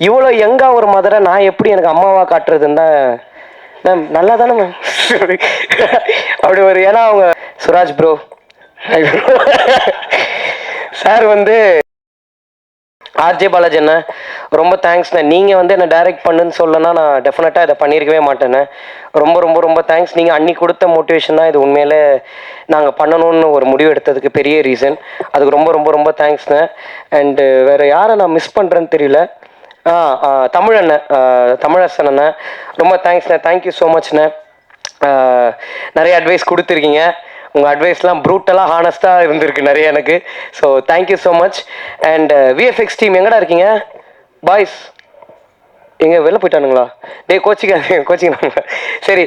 இவ்வளோ யங்கா ஒரு மதரை நான் எப்படி எனக்கு அம்மாவா காட்டுறதுன்னு தான் மேம். நல்லா தானே மேம் அப்படி ஒரு, ஏன்னா அவங்க சுராஜ் ப்ரோ சார் வந்து ஆர்ஜே பாலாஜி அண்ணா ரொம்ப தேங்க்ஸ்ண்ணே. நீங்கள் வந்து என்னை டைரக்ட் பண்ணுன்னு சொல்லனா நான் டெஃபினட்டாக இதை பண்ணியிருக்கவே மாட்டேண்ணே. ரொம்ப ரொம்ப ரொம்ப தேங்க்ஸ். நீங்கள் அன்னைக்கு கொடுத்த மோட்டிவேஷன் தான் இது உண்மையிலே நாங்கள் பண்ணணும்னு ஒரு முடிவு எடுத்ததுக்கு பெரிய ரீசன். அதுக்கு ரொம்ப ரொம்ப ரொம்ப தேங்க்ஸ்ண்ணே. அண்டு வேறு யாரை நான் மிஸ் பண்ணுறேன்னு தெரியல. தமிழண்ணே, தமிழரசன் அண்ணன் ரொம்ப தேங்க்ஸ்ண்ணே. Thank you so மச்ண்ணே. நிறைய அட்வைஸ் கொடுத்துருக்கீங்க. உங்கள் அட்வைஸ்லாம் ப்ரூட்டலாக ஹானஸ்ட்டாக இருந்திருக்கு நிறைய எனக்கு. So thank you so much. And VFX team எங்கடா இருக்கீங்க பாய்ஸ்? எங்கே வெளில போயிட்டானுங்களா? கோச்சிங்க. சரி,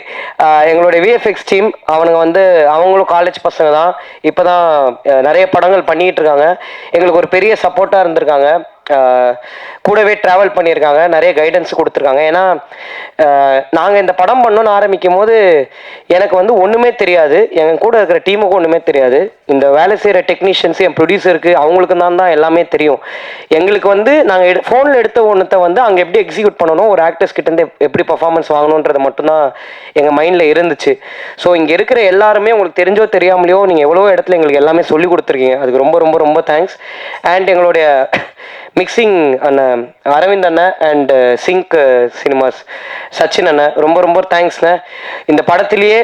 எங்களுடைய விஎஃப்எக்ஸ் டீம் அவனுங்க வந்து அவங்களும் காலேஜ் பசங்க தான். இப்போ தான் நிறைய படங்கள் பண்ணிகிட்டு இருக்காங்க. எங்களுக்கு ஒரு பெரிய சப்போர்ட்டாக இருந்திருக்காங்க. கூடவே ட்ராவல் பண்ணியிருக்காங்க, நிறைய கைடன்ஸ் கொடுத்துருக்காங்க. ஏன்னா நாங்கள் இந்த படம் பண்ணணும்னு ஆரம்பிக்கும் போது எனக்கு வந்து ஒன்றுமே தெரியாது, எங்கள் கூட இருக்கிற டீமுக்கும் ஒன்றுமே தெரியாது. இந்த வேலை செய்கிற டெக்னீஷியன்ஸு, என் ப்ரொடியூசருக்கு அவங்களுக்கு தான் எல்லாமே தெரியும். எங்களுக்கு வந்து நாங்கள் ஃபோனில் எடுத்த ஒன்றத்தை வந்து அங்கே எப்படி எக்ஸிக்யூட் பண்ணணும், ஒரு ஆக்டர்ஸ் கிட்டேருந்து எப்படி பர்ஃபார்மன்ஸ் வாங்கணுன்றது மட்டும்தான் எங்கள் மைண்டில் இருந்துச்சு. ஸோ இங்கே இருக்கிற எல்லாருமே உங்களுக்கு தெரிஞ்சோ தெரியாமலையோ நீங்கள் எவ்வளோ இடத்துல எங்களுக்கு எல்லாமே சொல்லி கொடுத்துருக்கீங்க. அதுக்கு ரொம்ப ரொம்ப ரொம்ப தேங்க்ஸ். அண்ட் எங்களுடைய மிக்சிங் அண்ணன் அரவிந்த் அண்ணன் அண்ட் சிங்க் சினிமாஸ் சச்சின் அண்ணன் ரொம்ப ரொம்ப தேங்க்ஸ்ண்ணே. இந்த படத்திலேயே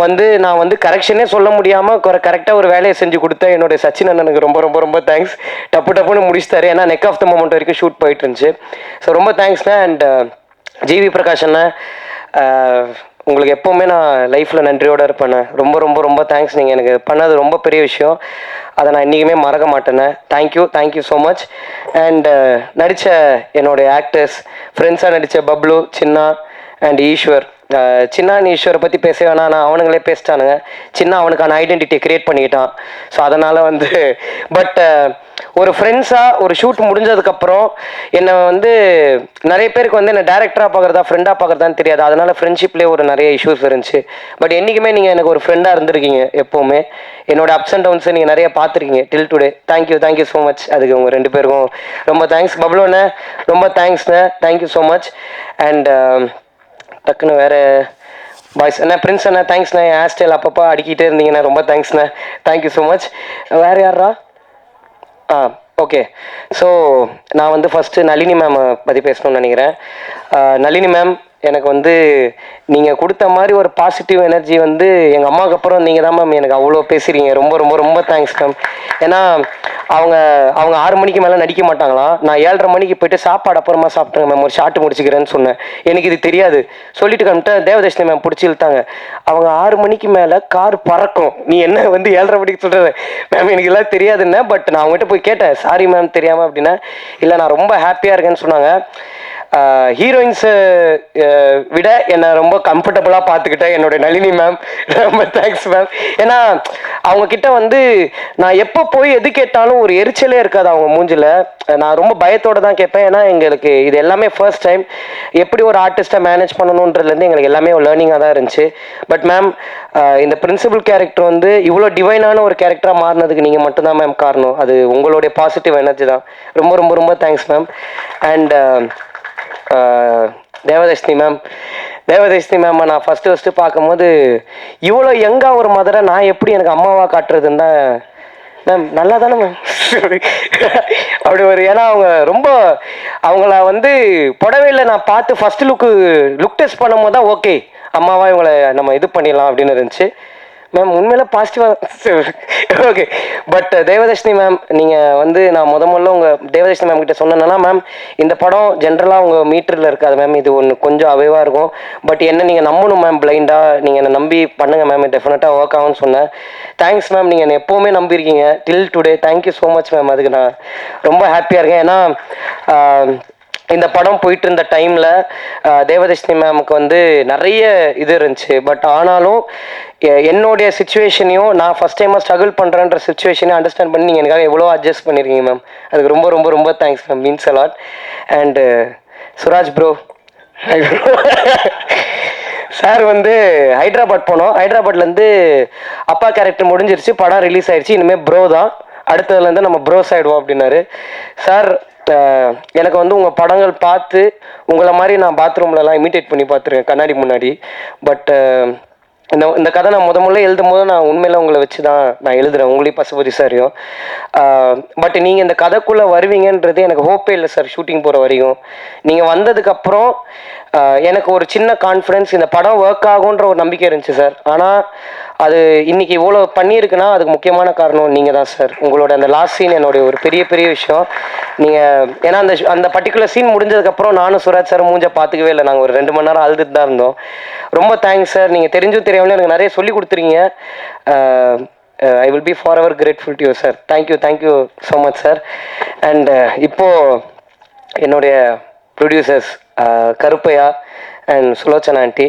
வந்து நான் வந்து கரெக்ஷனே சொல்ல முடியாமல் கரெக்டாக ஒரு வேலையை செஞ்சு கொடுத்தேன் என்னுடைய சச்சின் அண்ணனுக்கு ரொம்ப ரொம்ப ரொம்ப தேங்க்ஸ். டப்புன்னு முடிச்சுட்டாரு. ஏன்னா நெக் ஆஃப் த மொமெண்ட் வரைக்கும் ஷூட் போயிட்டு இருந்துச்சு. ஸோ ரொம்ப தேங்க்ஸ்ண்ணே. அண்ட் ஜிவி பிரகாஷ் அண்ணன், உங்களுக்கு எப்போவுமே நான் லைஃப்பில் நன்றியோடு இருப்பேண்ணே. ரொம்ப ரொம்ப ரொம்ப தேங்க்ஸ். நீங்கள் எனக்கு பண்ணது ரொம்ப பெரிய விஷயம். அதை நான் இன்றைக்குமே மறக்க மாட்டேண்ணே. Thank you so much. அண்ட் நடித்த என்னுடைய ஆக்டர்ஸ், ஃப்ரெண்ட்ஸாக நடித்த பப்ளு, சின்னா அண்ட் ஈஸ்வர். சின்னா ஈஸ்வரை பற்றி பேச வேணாம், நான் அவனுங்களே பேசிட்டானுங்க. சின்ன அவனுக்கான ஐடென்டிட்டியை க்ரியேட் பண்ணிக்கிட்டான். ஸோ அதனால் வந்து பட் ஒரு ஃப்ரெண்ட்ஸாக ஒரு ஷூட் முடிஞ்சதுக்கப்புறம் என்னை வந்து நிறைய பேருக்கு வந்து என்னை டேரக்டராக பார்க்குறதா ஃப்ரெண்டாக பார்க்குறதான்னு தெரியாது. அதனால் ஃப்ரெண்ட்ஷிப்லேயே ஒரு நிறைய இஷ்யூஸ் இருந்துச்சு. பட் என்றைக்குமே நீங்கள் எனக்கு ஒரு ஃப்ரெண்டாக இருந்திருக்கீங்க. எப்போவுமே என்னோடய அப்ஸ் அண்ட் டவுன்ஸை நீங்கள் நிறைய பார்த்துருக்கீங்க till today. Thank you so much. அதுக்கு உங்கள் ரெண்டு பேருக்கும் ரொம்ப தேங்க்ஸ். பப்ளுண்ணே ரொம்ப தேங்க்ஸ்ண்ணே. Thank you so much. அண்ட் டக்குன்னு வேறு பாய்ஸ் அண்ணா, பிரின்ஸ் அண்ணா தேங்க்ஸ்ண்ணே. ஹேர் ஸ்டைல் அப்பப்போ அடிக்கிட்டே இருந்தீங்கண்ணா, ரொம்ப தேங்க்ஸ்ண்ணே. Thank you so much. வேறு யாரா? ஓகே. ஸோ நான் வந்து ஃபஸ்ட்டு நளினி மேமை பற்றி பேசணும்னு நினைக்கிறேன். நளினி மேம், எனக்கு வந்து நீங்கள் கொடுத்த மாதிரி ஒரு பாசிட்டிவ் எனர்ஜி வந்து எங்கள் அம்மாவுக்கு அப்புறம் நீங்கள் தான் மேம் எனக்கு அவ்வளோ பேசுகிறீங்க. ரொம்ப ரொம்ப ரொம்ப தேங்க்ஸ் மேம். ஏன்னா அவங்க 6 மணிக்கு மேலே நடிக்க மாட்டாங்களாம். நான் 7:30 மணிக்கு போய்ட்டு சாப்பாடு அப்புறமா சாப்பிட்டேங்க மேம், ஒரு ஷார்ட் முடிச்சுக்கிறேன்னு சொன்னேன். எனக்கு இது தெரியாது. சொல்லிட்டு கம்மிட்டேன். தேவதர்ஷினி மேம் பிடிச்சி இழுத்தாங்க. அவங்க 6 மணிக்கு மேலே கார் பறக்கும், நீ என்ன வந்து 7:30 மணிக்கு சொல்கிறது மேம், எனக்கு எல்லாம் தெரியாதுன்னு. பட் நான் அவங்ககிட்ட போய் கேட்டேன், சாரி மேம் தெரியாமல் அப்படின்னா. இல்லை, நான் ரொம்ப ஹாப்பியாக இருக்கேன்னு சொன்னாங்க. ஹீரோயின்ஸை விட என்னை ரொம்ப கம்ஃபர்டபுளாக பார்த்துக்கிட்டேன் என்னுடைய நளினி மேம். ரொம்ப தேங்க்ஸ் மேம். ஏன்னா அவங்கக்கிட்ட வந்து நான் எப்போ போய் எது கேட்டாலும் ஒரு எரிச்சலே இருக்காது அவங்க மூஞ்சில். நான் ரொம்ப பயத்தோடு தான் கேட்பேன். ஏன்னா எங்களுக்கு இது எல்லாமே ஃபர்ஸ்ட் டைம். எப்படி ஒரு ஆர்டிஸ்ட்டை மேனேஜ் பண்ணணுன்றதுலேருந்து எங்களுக்கு எல்லாமே ஒரு லேர்னிங்காக தான் இருந்துச்சு. பட் மேம், இந்த பிரின்சிபல் கேரக்டர் வந்து இவ்வளோ டிவைனான ஒரு கேரக்டராக மாறினதுக்கு நீங்கள் மட்டும்தான் மேம் காரணம். அது உங்களுடைய பாசிட்டிவ் எனர்ஜி தான். ரொம்ப ரொம்ப ரொம்ப thanks ma'am. And Devadarshini ma'am நான் ஃபஸ்ட்டு பார்க்கும்போது இவ்வளோ யங்கா ஒரு மதரை நான் எப்படி எனக்கு அம்மாவா காட்டுறதுன்னு தான் மேம். நல்லா தானே மேம் அப்படி ஒரு, ஏன்னா அவங்க ரொம்ப அவங்கள வந்து புடவையில் நான் பார்த்து ஃபஸ்ட்டு லுக் டெஸ்ட் பண்ணும் போது தான் ஓகே அம்மாவா இவங்களை நம்ம இது பண்ணிடலாம் அப்படின்னு இருந்துச்சு மேம். உண்மையில பாசிட்டிவாக ஓகே. பட் தேவதர்ஷினி மேம், நீங்கள் வந்து நான் முதல்ல உங்கள் தேவதர்ஷினி மேம் கிட்ட சொன்னேன்னா, மேம் இந்த படம் ஜென்ரலாக உங்கள் மீட்டரில் இருக்காது மேம், இது ஒன்று கொஞ்சம் அவைவாக இருக்கும். பட் என்ன நீங்கள் நம்பணும் மேம், பிளைண்டாக நீங்கள் என்னை நம்பி பண்ணுங்கள் மேம், டெஃபினட்டாக ஒர்க் ஆகும்னு சொன்னேன். Thanks ma'am. நீங்கள் என்னை எப்போவுமே நம்பியிருக்கீங்க till today. Thank you so much ma'am. அதுக்கு நான் ரொம்ப ஹாப்பியாக இருக்கேன். ஏன்னா இந்த படம் போயிட்டு இருந்த டைமில் தேவதர்ஷினி மேமுக்கு வந்து நிறைய இது இருந்துச்சு. பட் ஆனாலும் என்னுடைய சுச்சுவேஷனையும் நான் ஃபஸ்ட் டைமாக ஸ்ட்ரகிள் பண்ணுறேன்ற சுச்சுவேஷனையும் அண்டர்ஸ்டாண்ட் பண்ணி நீங்கள் எனக்காக எவ்வளோ அட்ஜஸ்ட் பண்ணியிருக்கீங்க மேம். அதுக்கு ரொம்ப ரொம்ப ரொம்ப thanks ma'am. Means a lot. And Suraj bro sir வந்து ஹைதராபாத் போனோம். ஹைதராபாத்லேருந்து அப்பா கேரக்டர் முடிஞ்சிருச்சு, படம் ரிலீஸ் ஆயிடுச்சு, இனிமேல் ப்ரோ தான், அடுத்ததுலேருந்து நம்ம ப்ரோஸ் ஆகிடுவோம் அப்படின்னாரு சார். எனக்கு வந்து உங்கள் படங்கள் பார்த்து உங்களை மாதிரி நான் பாத்ரூம்லலாம் இமிட்டேட் பண்ணி பார்த்துருக்கேன் கண்ணாடி முன்னாடி. பட் இந்த கதை நான் முதல்ல எழுதும் போது நான் உண்மையில உங்களை வச்சு தான் நான் எழுதுறேன், உங்களையும் பசுபதி சாரையும். பட் நீங்கள் இந்த கதைக்குள்ளே வருவீங்கன்றது எனக்கு ஹோப்பே இல்லை சார். ஷூட்டிங் போகிற வரையும் நீங்கள் வந்ததுக்கப்புறம் எனக்கு ஒரு சின்ன கான்ஃபிடென்ஸ், இந்த படம் ஒர்க் ஆகுன்ற ஒரு நம்பிக்கை இருந்துச்சு சார். ஆனால் அது இன்னைக்கு இவ்வளோ பண்ணியிருக்குன்னா அதுக்கு முக்கியமான காரணம் நீங்கள் தான் சார். உங்களோட அந்த லாஸ்ட் சீன் என்னுடைய ஒரு பெரிய பெரிய விஷயம். நீங்கள் ஏன்னா அந்த பர்டிகுலர் சீன் முடிஞ்சதுக்கப்புறம் நானும் சுராஜ் சார் மூஞ்ச பார்த்துக்கவே இல்லை. நாங்கள் ஒரு 2 மணி நேரம் அழுதுட்டு தான் இருந்தோம். ரொம்ப தேங்க்ஸ் சார். நீங்கள் தெரிஞ்சும் தெரியாமலே எனக்கு நிறைய சொல்லி கொடுத்துருங்க. I will be forever grateful to you sir. Thank you so much sir. And இப்போது என்னுடைய producers Karuppaiya and Sulochana aunty,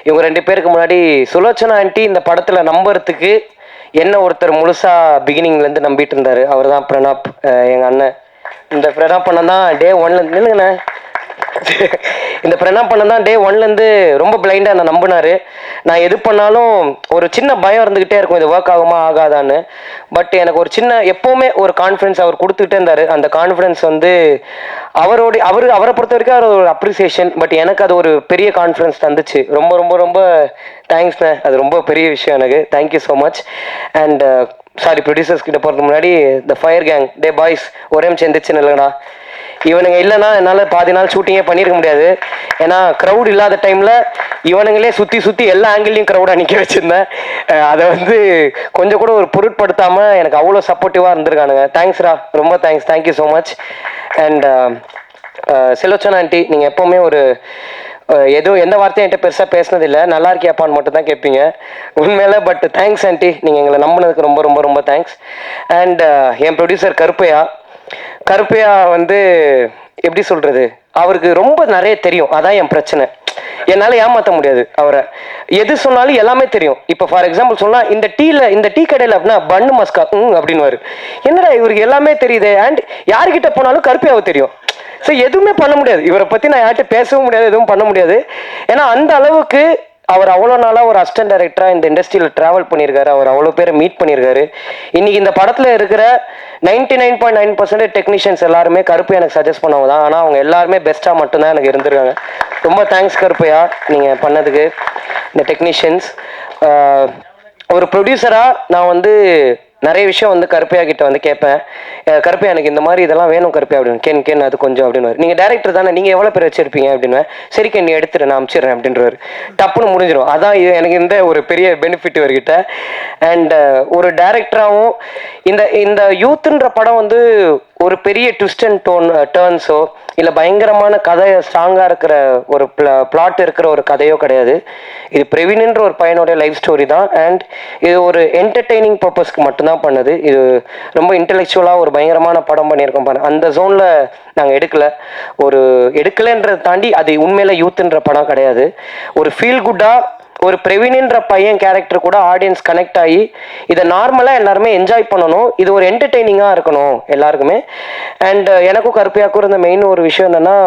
இவங்க 2 பேருக்கு முன்னாடி சுலோச்சனா ஆண்டி இந்த படத்தில் நம்புறதுக்கு என்ன ஒருத்தர் முழுசாக பிகினிங்லேருந்து நம்பிட்டு இருந்தார். அவர் தான் பிரணாப், எங்கள் அண்ணன். இந்த பிரணாப் அண்ணன் தான் டே 1லேருந்து நில்லுங்கண்ணே இந்த பிரணாப் பண்ண தான் டே 1லேருந்து ரொம்ப பிளைண்டாக நான் நம்பினார். நான் எது பண்ணாலும் ஒரு சின்ன பயம் இருந்துக்கிட்டே இருக்கும், இது ஒர்க் ஆகுமா ஆகாதான்னு. பட் எனக்கு ஒரு சின்ன எப்போவுமே ஒரு கான்ஃபிடன்ஸ் அவர் கொடுத்துக்கிட்டே இருந்தார். அந்த கான்ஃபிடன்ஸ் வந்து அவரை பொறுத்த வரைக்கும் அவர் ஒரு அப்ரிசியேஷன். பட் எனக்கு அது ஒரு பெரிய கான்ஃபிடன்ஸ் தந்துச்சு. ரொம்ப ரொம்ப ரொம்ப தேங்க்ஸ்ண்ணே. அது ரொம்ப பெரிய விஷயம் எனக்கு. Thank you so much. And sorry, producers கிட்ட போகிறதுக்கு முன்னாடி the fire gang, day boys ஒரே நிமிஷம் எந்திரிச்சுன்னு இல்லைங்கண்ணா. இவனுங்க இல்லைன்னா என்னால் பாதி நாள் ஷூட்டிங்கே பண்ணியிருக்க முடியாது. ஏன்னா க்ரௌட் இல்லாத டைமில் இவனுங்களே சுற்றி எல்லா ஆங்கிள்லையும் க்ரௌடாக நிற்க வச்சுருந்தேன். அதை வந்து கொஞ்சம் கூட ஒரு பொருட்படுத்தாமல் எனக்கு அவ்வளோ சப்போர்ட்டிவாக இருந்திருக்கானுங்க. தேங்க்ஸ்ரா, ரொம்ப thanks. Thank you so much. And Sulochana aunty, நீங்கள் எப்போவுமே ஒரு எதுவும் எந்த வார்த்தையும் என்கிட்ட பெருசாக பேசினதில்லை, நல்லா இருக்கியாப்பான்னு மட்டும் தான் கேட்பீங்க உண்மையில. பட் தேங்க்ஸ் ஆண்டி, நீங்கள் எங்களை நம்பினதுக்கு ரொம்ப ரொம்ப ரொம்ப தேங்க்ஸ். அண்ட் என் ப்ரொடியூசர் கருப்பையா வந்து எப்படி சொல்கிறது, அவருக்கு ரொம்ப நிறைய தெரியும். அதான் என் பிரச்சனை. என்னால் ஏமாற்ற முடியாது அவரை. எது சொன்னாலும் எல்லாமே தெரியும். இப்போ ஃபார் எக்ஸாம்பிள் சொன்னால் இந்த டீ கடையில் அப்படின்னா பன்னு மஸ்கா அப்படின்னுவாரு. என்னடா இவருக்கு எல்லாமே தெரியுது. அண்ட் யார்கிட்ட போனாலும் கருப்பையாவை தெரியும். ஸோ எதுவுமே பண்ண முடியாது இவரை பற்றி. நான் யார்கிட்ட பேசவும் முடியாது, எதுவும் பண்ண முடியாது. ஏன்னா அந்த அளவுக்கு அவர் அவ்வளோ நாளாக ஒரு அசிஸ்டன்ட் டைரக்டராக இந்த இண்டஸ்ட்ரியில் ட்ராவல் பண்ணியிருக்காரு. அவர் அவ்வளோ பேரை மீட் பண்ணியிருக்காரு. இன்றைக்கி இந்த படத்தில் இருக்கிற 99.9% டெக்னீஷியன்ஸ் எல்லாருமே கருப்பையா எனக்கு சஜஸ்ட் பண்ணவங்க தான். ஆனால் அவங்க எல்லாருமே பெஸ்ட்டாக மட்டும்தான் எனக்கு இருந்திருக்காங்க. ரொம்ப தேங்க்ஸ் கருப்பையா, நீங்கள் பண்ணதுக்கு. இந்த டெக்னீஷியன்ஸ் ஒரு ப்ரொடியூசராக நான் வந்து நிறைய விஷயம் வந்து கருப்பையா கிட்ட வந்து கேட்பேன். கருப்பையா எனக்கு இந்த மாதிரி இதெல்லாம் வேணும் கருப்பையா அப்படின்னு. கேன் அது கொஞ்சம் அப்படின்னு. நீங்கள் டேரக்டர் தானே, நீங்கள் எவ்வளோ பேர் வச்சிருப்பீங்க அப்படின்னு. சரி கேன் நீ எடுத்துட்டு நான் அனுப்பிச்சிடுறேன் அப்படின்றவர். டப்புன்னு முடிஞ்சிடும். அதான் எனக்கு இந்த ஒரு பெரிய பெனிஃபிட் இவர்கிட்ட. அண்ட் ஒரு டேரக்டராகவும் இந்த யூத்துன்ற படம் வந்து ஒரு பெரிய ட்விஸ்ட் அண்ட் டேர்ன்ஸோ இல்லை பயங்கரமான கதை ஸ்ட்ராங்காக இருக்கிற ஒரு பிளாட் இருக்கிற ஒரு கதையோ கிடையாது. இது பிரவீன்ன்ற ஒரு பையனுடைய லைஃப் ஸ்டோரி தான். அண்ட் இது ஒரு என்டர்டெய்னிங் பர்பஸ்க்கு மட்டும்தான் பண்ணுது. இது ரொம்ப இன்டெலெக்சுவலாக ஒரு பயங்கரமான படம் பண்ணியிருக்கோம் பாருங்க. அந்த ஜோனில் நாங்கள் எடுக்கலைன்றதை தாண்டி அது உண்மையில யூத்துன்ற படம் கிடையாது. ஒரு ஃபீல் குட்டாக ஒரு பிரவீன்ன்ற பையன் கேரக்டர் கூட ஆடியன்ஸ் கனெக்ட் ஆகி இதை நார்மலாக எல்லாருமே என்ஜாய் பண்ணணும். இது ஒரு என்டர்டெய்னிங்காக இருக்கணும் எல்லாருக்குமே. அண்ட் எனக்கும் கருப்பையாக்கும் இருந்த மெயின் ஒரு விஷயம் என்னென்னா,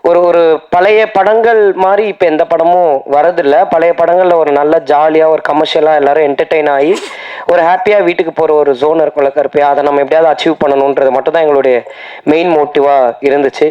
ஒரு பழைய படங்கள் மாதிரி இப்போ எந்த படமும் வரதில்லை. பழைய படங்களில் ஒரு நல்ல ஜாலியாக ஒரு கமர்ஷியலாக எல்லாரும் என்டர்டெயின் ஆகி ஒரு ஹாப்பியாக வீட்டுக்கு போகிற ஒரு ஜோன் இருக்கும்ல கருப்பையா, அதை நம்ம எப்படியாவது அச்சீவ் பண்ணணுன்றது மட்டும் தான் எங்களுடைய மெயின் மோட்டிவாக இருந்துச்சு.